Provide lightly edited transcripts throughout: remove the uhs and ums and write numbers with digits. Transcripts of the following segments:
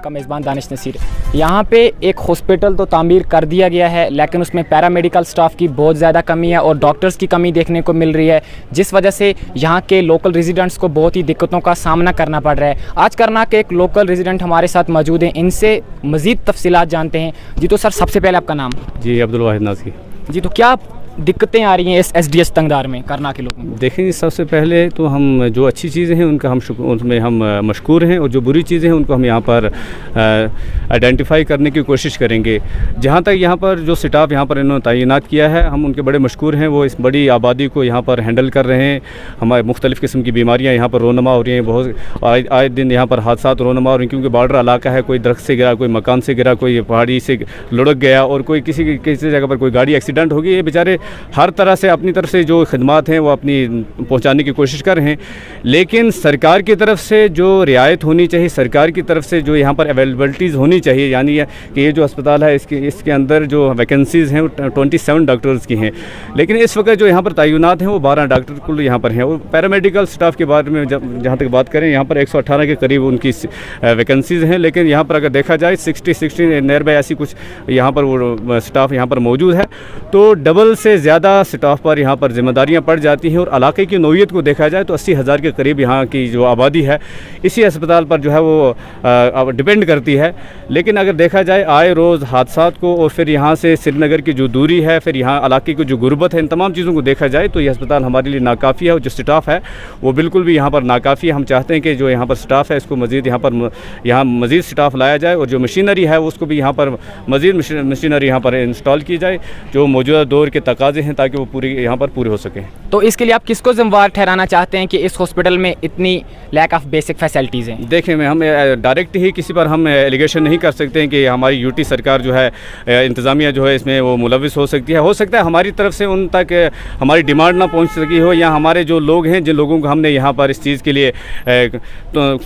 आपका मेज़बान दानिश नसीर। यहाँ पे एक हॉस्पिटल तो तामीर कर दिया गया है, लेकिन उसमें पैरामेडिकल स्टाफ की बहुत ज़्यादा कमी है और डॉक्टर्स की कमी देखने को मिल रही है, जिस वजह से यहाँ के लोकल रेजिडेंट्स को बहुत ही दिक्कतों का सामना करना पड़ रहा है। आज करनाल के एक लोकल रेजिडेंट हमारे साथ मौजूद हैं, इनसे मज़ीद तफसीलात जानते हैं। जी तो सर, सबसे पहले आपका नाम? जी अब्दुल वाहिद नाज़ी। जी तो क्या दिक्कतें आ रही हैं इस एसडीएस तंगदार में करनाल के लोगों को? देखेंगे, सबसे पहले तो हम जो अच्छी चीज़ें हैं उनका उनमें हम मशकूर हैं, और जो बुरी चीज़ें हैं उनको हम यहाँ पर आइडेंटिफाई करने की कोशिश करेंगे। जहाँ तक यहाँ पर जो स्टाफ यहाँ पर इन्होंने तैनात किया है, हम उनके बड़े मशकूर हैं। वो इस बड़ी आबादी को यहाँ पर हैंडल कर रहे हैं। हमारे मुख्तलिफ़ किस्म की बीमारियाँ यहाँ पर रोनमा हो रही हैं, बहुत आए दिन यहाँ पर हादसा रोनमा हो रही हैं, क्योंकि बॉर्डर इलाका है। कोई दरख्त से गिरा, कोई मकान से गिरा, कोई पहाड़ी से लुढ़क गया, और कोई किसी जगह पर कोई गाड़ी एक्सीडेंट हो गई। ये बेचारे हर तरह से अपनी तरफ से जो खिदमात हैं वो अपनी पहुंचाने की कोशिश कर रहे हैं, लेकिन सरकार की तरफ से जो रियायत होनी चाहिए, सरकार की तरफ से जो यहाँ पर अवेलेबिलिटीज़ होनी चाहिए, यानी कि ये जो अस्पताल है इसके अंदर जो वैकेंसीज़ हैं वो 27 डॉक्टर्स की हैं, लेकिन इस वक्त जो यहाँ पर तैनात हैं वो 12 डॉक्टर कुल यहाँ पर हैं। और पैरामेडिकल स्टाफ के बारे में जहाँ तक बात करें, यहाँ पर 118 के करीब उनकी वैकेंसीज़ हैं, लेकिन यहाँ पर अगर देखा जाए 60 नियर बाई ऐसी कुछ यहाँ पर वो स्टाफ यहाँ पर मौजूद है, तो डबल से ज़्यादा स्टाफ पर यहाँ पर जिम्मेदारियाँ पड़ जाती हैं। और इलाके की नौयत को देखा जाए तो 80,000 के करीब यहाँ की जो आबादी है इसी अस्पताल पर जो है वो डिपेंड करती है। लेकिन अगर देखा जाए आए रोज़ हादसात को, और फिर यहाँ से श्रीनगर की जो दूरी है, फिर यहाँ इलाके की जो गुर्बत है, इन तमाम चीज़ों को देखा जाए तो ये अस्पताल हमारे लिए नाकाफ़ी है। और जो स्टाफ है वो बिल्कुल भी यहाँ पर नाकाफ़ी है। हम चाहते हैं कि जो यहाँ पर स्टाफ है इसको मज़ीद यहाँ मज़ीद स्टाफ लाया जाए, और जो मशीनरी है उसको भी यहाँ पर मज़ीद मशीनरी यहाँ पर इंस्टॉल की जाए, जो मौजूदा दौर के तकाज़े हैं, ताकि वो यहाँ पर पूरे हो सके। तो इसके लिए आप किसको जिम्मेवार ठहराना चाहते हैं कि इस हॉस्पिटल में इतनी लैक ऑफ बेसिक फैसिलिटीज़ हैं? देखें, हम डायरेक्ट ही किसी पर हम एलिगेशन नहीं कर सकते हैं कि हमारी यूटी सरकार जो है, इंतज़ामिया जो है इसमें वो मुलविस हो सकती है। हो सकता है हमारी तरफ से उन तक हमारी डिमांड ना पहुंच सकी हो, या हमारे जो लोग हैं, जिन लोगों को हमने यहाँ पर इस चीज़ के लिए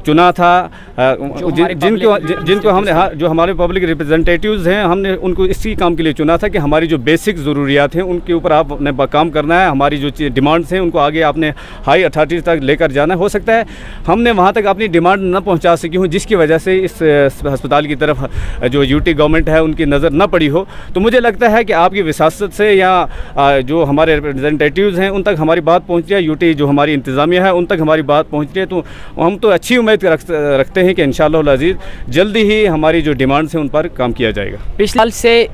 चुना था, जिनको हमने जो हमारे पब्लिक रिप्रेजेंटेटिव्स हैं, हमने उनको इसी काम के लिए चुना था कि हमारी जो बेसिक ज़रूरियात हैं उनके ऊपर आपने काम करना है। हमारी जो डिमांड्स हैं उनको आगे आपने हाई अथॉरिटीज़ तक लेकर जाना है। हो सकता है हमने वहाँ तक अपनी डिमांड न पहुँचा सकी हूँ, जिसकी वजह से इस अस्पताल की तरफ जो यूटी गवर्नमेंट है उनकी नज़र न पड़ी हो। तो मुझे लगता है कि आपकी विसासत से या जो हमारे रिप्रेजेंटेटिव्स हैं उन तक हमारी बात पहुँच रही है, यूटी जो हमारी इंतज़ामिया है उन तक हमारी बात पहुँच रही है, तो हम तो अच्छी उम्मीद रखते हैं कि इंशाअल्लाह अज़ीज़ जल्दी ही हमारी जो डिमांड्स हैं उन पर काम किया जाएगा। पिछले साल से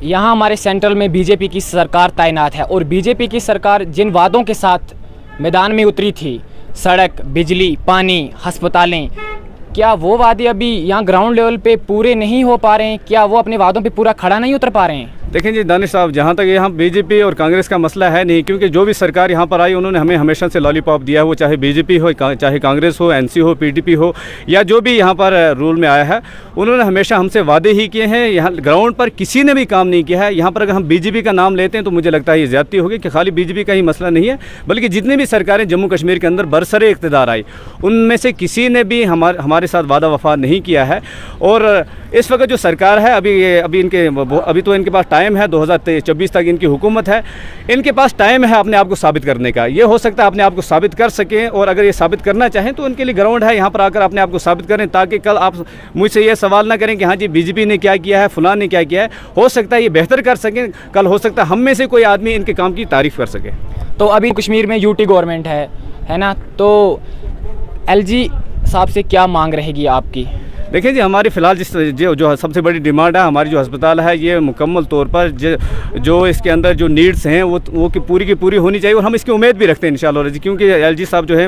यहाँ हमारे सेंट्रल में बीजेपी की सरकार तैनात है, और बीजेपी की सरकार जिन वादों के साथ मैदान में उतरी थी, सड़क, बिजली, पानी, हस्पतालें, क्या वो वादे अभी यहाँ ग्राउंड लेवल पे पूरे नहीं हो पा रहे हैं? क्या वो अपने वादों पे पूरा खड़ा नहीं उतर पा रहे हैं? देखें जी दानिश साहब, जहाँ तक यहाँ बीजेपी और कांग्रेस का मसला है नहीं, क्योंकि जो भी सरकार यहाँ पर आई उन्होंने हमें हमेशा से लॉलीपॉप दिया है, वो चाहे बीजेपी हो, चाहे कांग्रेस हो, एनसी हो, पीडीपी हो, या जो भी यहाँ पर रूल में आया है, उन्होंने हमेशा हमसे वादे ही किए हैं। यहाँ ग्राउंड पर किसी ने भी काम नहीं किया है। यहाँ पर अगर हम बीजेपी का नाम लेते हैं तो मुझे लगता है ये ज़्यादती होगी, कि खाली बीजेपी का ही मसला नहीं है, बल्कि जितनी भी सरकारें जम्मू कश्मीर के अंदर बरसरे इक़्तिदार आई, उनमें से किसी ने भी हमारे साथ वादा वफा नहीं किया है। और इस वक्त जो सरकार है, अभी तो इनके पास टाइम है, 2024 तक इनकी हुकूमत है, इनके पास टाइम है अपने आप को साबित करने का। ये हो सकता है अपने आप को साबित कर सकें, और अगर ये साबित करना चाहें तो उनके लिए ग्राउंड है, यहाँ पर आकर अपने आप को साबित करें, ताकि कल आप मुझसे ये सवाल ना करें कि हाँ जी बीजेपी ने क्या किया है, फलां ने क्या किया है। हो सकता है ये बेहतर कर सकें, कल हो सकता है हम में से कोई आदमी इनके काम की तारीफ़ कर सके। तो अभी कश्मीर में यूटी गवर्नमेंट है ना, तो एलजी साहब से क्या मांग रहेगी आपकी? देखिए जी, हमारी फ़िलहाल जो सबसे बड़ी डिमांड है, हमारी जो अस्पताल है ये मुकम्मल तौर पर जो इसके अंदर जो नीड्स हैं वो की पूरी होनी चाहिए, और हम इसकी उम्मीद भी रखते हैं इंशाअल्लाह जी, क्योंकि एलजी साहब जो है,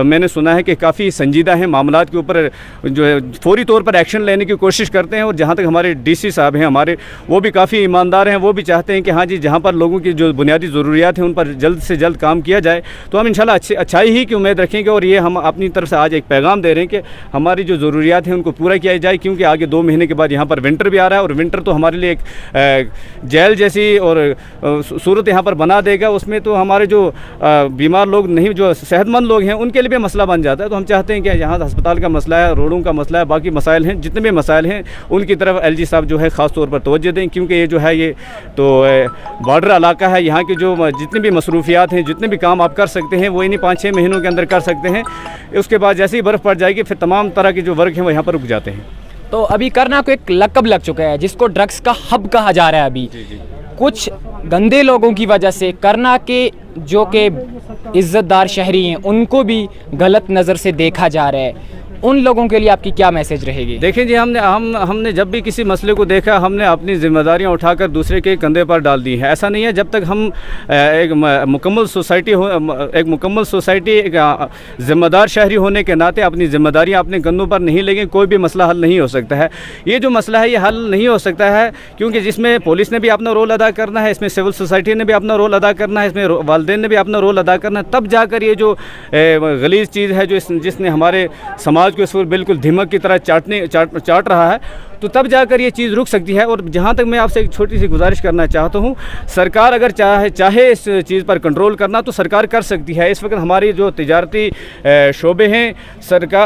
मैंने सुना है कि काफ़ी संजीदा हैं, मामलात के ऊपर जो है फौरी तौर पर एक्शन लेने की कोशिश करते हैं। और जहाँ तक हमारे डीसी साहब हैं हमारे, वो भी काफ़ी ईमानदार हैं, वो भी चाहते हैं कि हाँ जी जहाँ पर लोगों की जो बुनियादी ज़रूरियात हैं उन पर जल्द से जल्द काम किया जाए। तो हम इंशाअल्लाह अच्छाई ही की उम्मीद रखेंगे, और ये हम अपनी तरफ से आज एक पैगाम दे रहे हैं कि हमारी जो ज़रूरियात हैं उनको पूरा किया जाए, क्योंकि आगे 2 महीने के बाद यहाँ पर विंटर भी आ रहा है, और विंटर तो हमारे लिए एक जेल जैसी और सूरत यहाँ पर बना देगा। उसमें तो हमारे जो बीमार लोग नहीं, जो सेहतमंद लोग हैं, उनके लिए भी मसला बन जाता है। तो हम चाहते हैं कि यहाँ अस्पताल का मसला है, रोडों का मसला है, बाकी मसाइल हैं, जितने भी मसाइल हैं उनकी तरफ एलजी साहब जो है ख़ास तौर पर तवज्जो दें, क्योंकि ये जो है ये तो बॉर्डर इलाका है। यहाँ की जो जितनी भी मसरूफियात हैं, जितने भी काम आप कर सकते हैं वो इन्हीं 5-6 महीनों के अंदर कर सकते हैं। उसके बाद जैसे ही बर्फ़ पड़ जाएगी फिर तमाम तरह के जो वर्क हैं वो यहाँ पर रुक जाते हैं। تو ابھی کرنا کو ایک لقب لگ چکا ہے جس کو ڈرگس کا ہب کہا جا رہا ہے ابھی. کچھ گندے لوگوں کی وجہ سے کرنا کے جو کہ عزت دار شہری ہیں ان کو بھی غلط نظر سے دیکھا جا رہا ہے. ان لوگوں کے لیے آپ کی کیا میسج رہے گی؟ دیکھیں جی، ہم نے جب بھی کسی مسئلے کو دیکھا ہم نے اپنی ذمہ داریاں اٹھا کر دوسرے کے کندھے پر ڈال دی ہیں. ایسا نہیں ہے جب تک ہم ایک مکمل سوسائٹی ایک ذمہ دار شہری ہونے کے ناطے اپنی ذمہ داریاں اپنے کندھوں پر نہیں لیں گے کوئی بھی مسئلہ حل نہیں ہو سکتا ہے. یہ جو مسئلہ ہے یہ حل نہیں ہو سکتا ہے کیونکہ جس میں پولیس نے بھی اپنا رول ادا کرنا ہے، اس میں سول سوسائٹی نے بھی اپنا رول ادا کرنا ہے، اس میں والدین نے بھی اپنا رول ادا کرنا ہے. تب جا کر یہ جو غلیظ چیز ہے جس نے ہمارے سماج کو اس وقت بالکل دھمک کی طرح چاٹ رہا ہے، تو تب جا کر یہ چیز رک سکتی ہے. اور جہاں تک میں آپ سے ایک چھوٹی سی گزارش کرنا چاہتا ہوں، سرکار اگر چاہے اس چیز پر کنٹرول کرنا تو سرکار کر سکتی ہے. اس وقت ہماری جو تجارتی شعبے ہیں،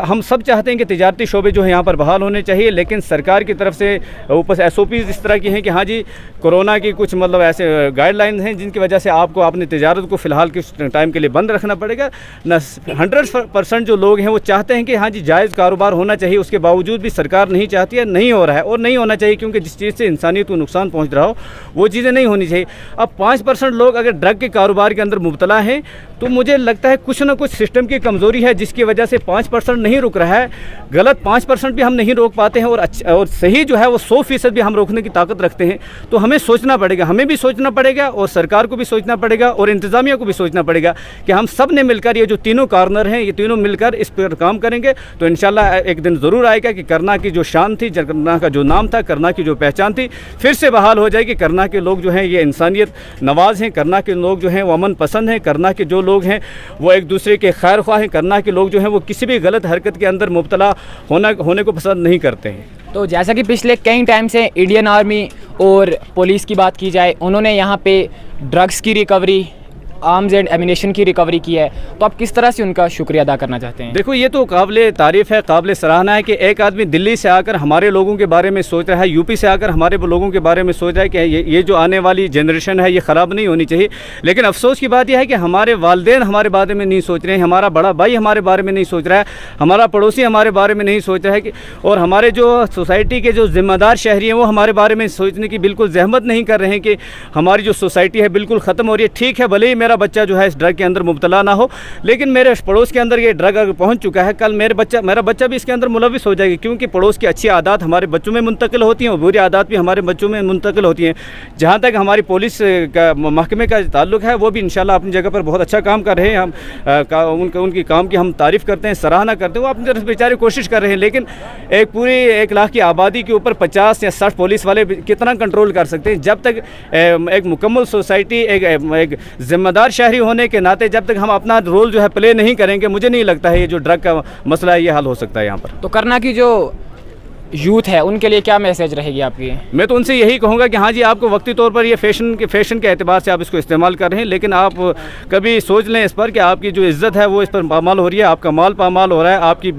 ہم سب چاہتے ہیں کہ تجارتی شعبے جو ہیں یہاں پر بحال ہونے چاہیے، لیکن سرکار کی طرف سے اوپر سے SOPs اس طرح کی ہیں کہ ہاں جی کورونا کی کچھ مطلب ایسے گائیڈ لائنز ہیں جن کی وجہ سے آپ کو اپنی تجارت کو فی الحال کچھ ٹائم کے لیے بند رکھنا پڑے گا. 100% جو لوگ ہیں وہ چاہتے ہیں کہ ہاں جی جائز کاروبار ہونا چاہیے، اس کے باوجود بھی سرکار نہیں چاہتی ہے، نہیں ہو رہا ہے اور نہیں ہونا چاہیے کیونکہ جس چیز سے انسانیت کو نقصان پہنچ رہا ہو وہ چیزیں نہیں ہونی چاہیے. اب 5% لوگ اگر ڈرگ کے کاروبار کے اندر مبتلا ہیں تو مجھے لگتا ہے کچھ نہ کچھ سسٹم کی کمزوری ہے جس کی وجہ سے 5% نہیں رک رہا ہے. غلط 5% بھی ہم نہیں روک پاتے ہیں اور صحیح جو ہے وہ 100% بھی ہم روکنے کی طاقت رکھتے ہیں. تو ہمیں سوچنا پڑے گا، ہمیں بھی سوچنا پڑے گا اور سرکار کو بھی سوچنا پڑے گا اور انتظامیہ کو بھی سوچنا پڑے گا کہ ہم سب نے مل کر یہ جو تینوں کارنر ہیں یہ تینوں مل کر اس پر کام کریں گے تو انشاءاللہ ایک دن ضرور آئے گا کہ کرنا کی جو شان تھی، کرنا کا جو نام تھا، کرنا کی جو پہچان تھی پھر سے بحال ہو جائے گی. کرنا کے لوگ جو ہیں یہ انسانیت نواز ہیں، کرنا کے لوگ جو ہیں وہ امن پسند ہیں، کرنا کے جو لوگ ہیں وہ ایک دوسرے کے خیر خواہ ہیں، کرنا کے لوگ جو ہیں وہ کسی بھی غلط حرکت کے اندر مبتلا ہونے کو پسند نہیں کرتے ہیں. تو جیسا کہ پچھلے کئی ٹائم سے انڈین آرمی اور پولیس کی بات کی جائے، انہوں نے یہاں پہ ڈرگس کی ریکوری، آرمز اینڈ ایمینیشن کی ریکوری کی ہے، تو آپ کس طرح سے ان کا شکریہ ادا کرنا چاہتے ہیں؟ دیکھو یہ تو قابل تعریف ہے، قابل سراہنا ہے کہ ایک آدمی دلی سے آ کر ہمارے لوگوں کے بارے میں سوچ رہا ہے، UP سے آ کر ہمارے لوگوں کے بارے میں سوچ رہا ہے کہ یہ جو آنے والی جنریشن ہے یہ خراب نہیں ہونی چاہیے. لیکن افسوس کی بات یہ ہے کہ ہمارے والدین ہمارے بارے میں نہیں سوچ رہے ہیں، ہمارا بڑا بھائی ہمارے بارے میں نہیں سوچ رہا ہے، ہمارا پڑوسی ہمارے بارے میں نہیں سوچ رہا ہے اور ہمارے جو سوسائٹی کے جو ذمہ دار شہری ہیں وہ ہمارے بارے میں سوچنے کی بالکل زحمت نہیں کر رہے ہیں کہ ہماری جو سوسائٹی ہے بالکل ختم ہو رہی ہے. ٹھیک ہے، بھلے ہی میرا بچہ جو ہے اس ڈرگ کے اندر مبتلا نہ ہو، لیکن میرے پڑوس کے اندر یہ ڈرگ اگر پہنچ چکا ہے، کل میرا بچہ بھی اس کے اندر ملوث ہو جائے گا کیونکہ پڑوس کی اچھی عادات ہمارے بچوں میں منتقل ہوتی ہیں اور بری عادات بھی ہمارے بچوں میں منتقل ہوتی ہیں. جہاں تک ہماری پولیس کا محکمے کا تعلق ہے وہ بھی انشاءاللہ اپنی جگہ پر بہت اچھا کام کر رہے ہیں. ہم ان کی کام کی ہم تعریف کرتے ہیں، سراہنا کرتے ہیں. وہ اپنی طرف سے بیچارے کوشش کر رہے ہیں، لیکن ایک پوری 1 لاکھ کی آبادی کے اوپر 50 یا 60 پولیس والے کتنا کنٹرول کر سکتے ہیں؟ جب تک ایک مکمل سوسائٹی ایک ذمہ دار شہری ہونے کے ناطے جب تک ہم اپنا رول جو ہے پلے نہیں کریں گے، مجھے نہیں لگتا ہے یہ جو ڈرگ کا مسئلہ ہے یہ حل ہو سکتا ہے یہاں پر. تو کرنا کی جو یوتھ ہے ان کے لیے کیا میسج رہے گی آپ کی؟ میں تو ان سے یہی کہوں گا کہ ہاں جی آپ کو وقتی طور پر یہ فیشن کے اعتبار سے آپ اس کو استعمال کر رہے ہیں، لیکن آپ کبھی سوچ لیں اس پر کہ آپ کی جو عزت ہے وہ اس پر پامال ہو رہی ہے، آپ کا مال پامال ہو رہا ہے، آپ کی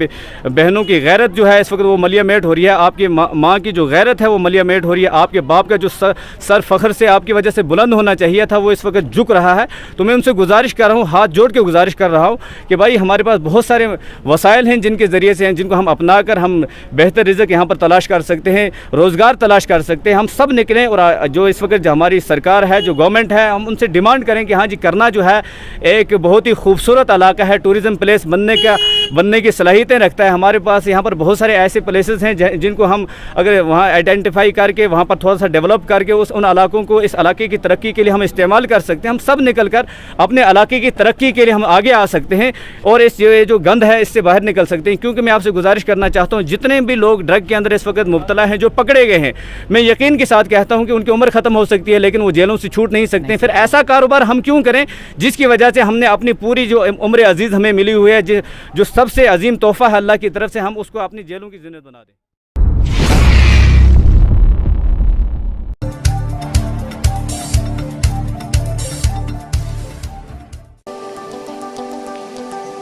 بہنوں کی غیرت جو ہے اس وقت وہ ملیہ میٹ ہو رہی ہے، آپ کی ماں کی جو غیرت ہے وہ ملیہ میٹ ہو رہی ہے، آپ کے باپ کا جو سر فخر سے آپ کی وجہ سے بلند ہونا چاہیے تھا وہ اس وقت جھک رہا ہے. تو میں ان سے گزارش کر رہا ہوں، ہاتھ جوڑ کے گزارش کر رہا ہوں کہ بھائی ہمارے پاس بہت سارے وسائل ہیں جن کے ذریعے سے ہیں، جن کو ہم اپنا کر ہم بہتر رزق یہاں پر تلاش کر سکتے ہیں، روزگار تلاش کر سکتے ہیں. ہم سب نکلیں اور جو اس وقت جو ہماری سرکار ہے، جو گورنمنٹ ہے، ہم ان سے ڈیمانڈ کریں کہ ہاں جی کرنا جو ہے ایک بہت ہی خوبصورت علاقہ ہے، ٹورزم پلیس بننے کی صلاحیتیں رکھتا ہے. ہمارے پاس یہاں پر بہت سارے ایسے پلیسز ہیں جن کو ہم اگر وہاں آئیڈینٹیفائی کر کے وہاں پر تھوڑا سا ڈیولپ کر کے ان علاقوں کو اس علاقے کی ترقی کے لیے ہم استعمال کر سکتے ہیں. ہم سب نکل کر اپنے علاقے کی ترقی کے لیے ہم آگے آ سکتے ہیں اور اس جو گند ہے اس سے باہر نکل سکتے ہیں. کیونکہ میں آپ سے گزارش کرنا چاہتا ہوں جتنے بھی لوگ ڈرگ کے اندر اس وقت مبتلا ہیں جو پکڑے گئے ہیں، میں یقین کے ساتھ کہتا ہوں کہ ان کی عمر ختم ہو سکتی ہے لیکن وہ جیلوں سے چھوٹ نہیں سکتے. پھر ایسا کاروبار ہم کیوں کریں جس کی وجہ سے ہم نے اپنی پوری جو عمر عزیز ہمیں ملی ہوئی ہے، جو سب سے عظیم تحفہ ہے اللہ کی طرف سے، ہم اس کو اپنی جیلوں کی زینت بنا دیں.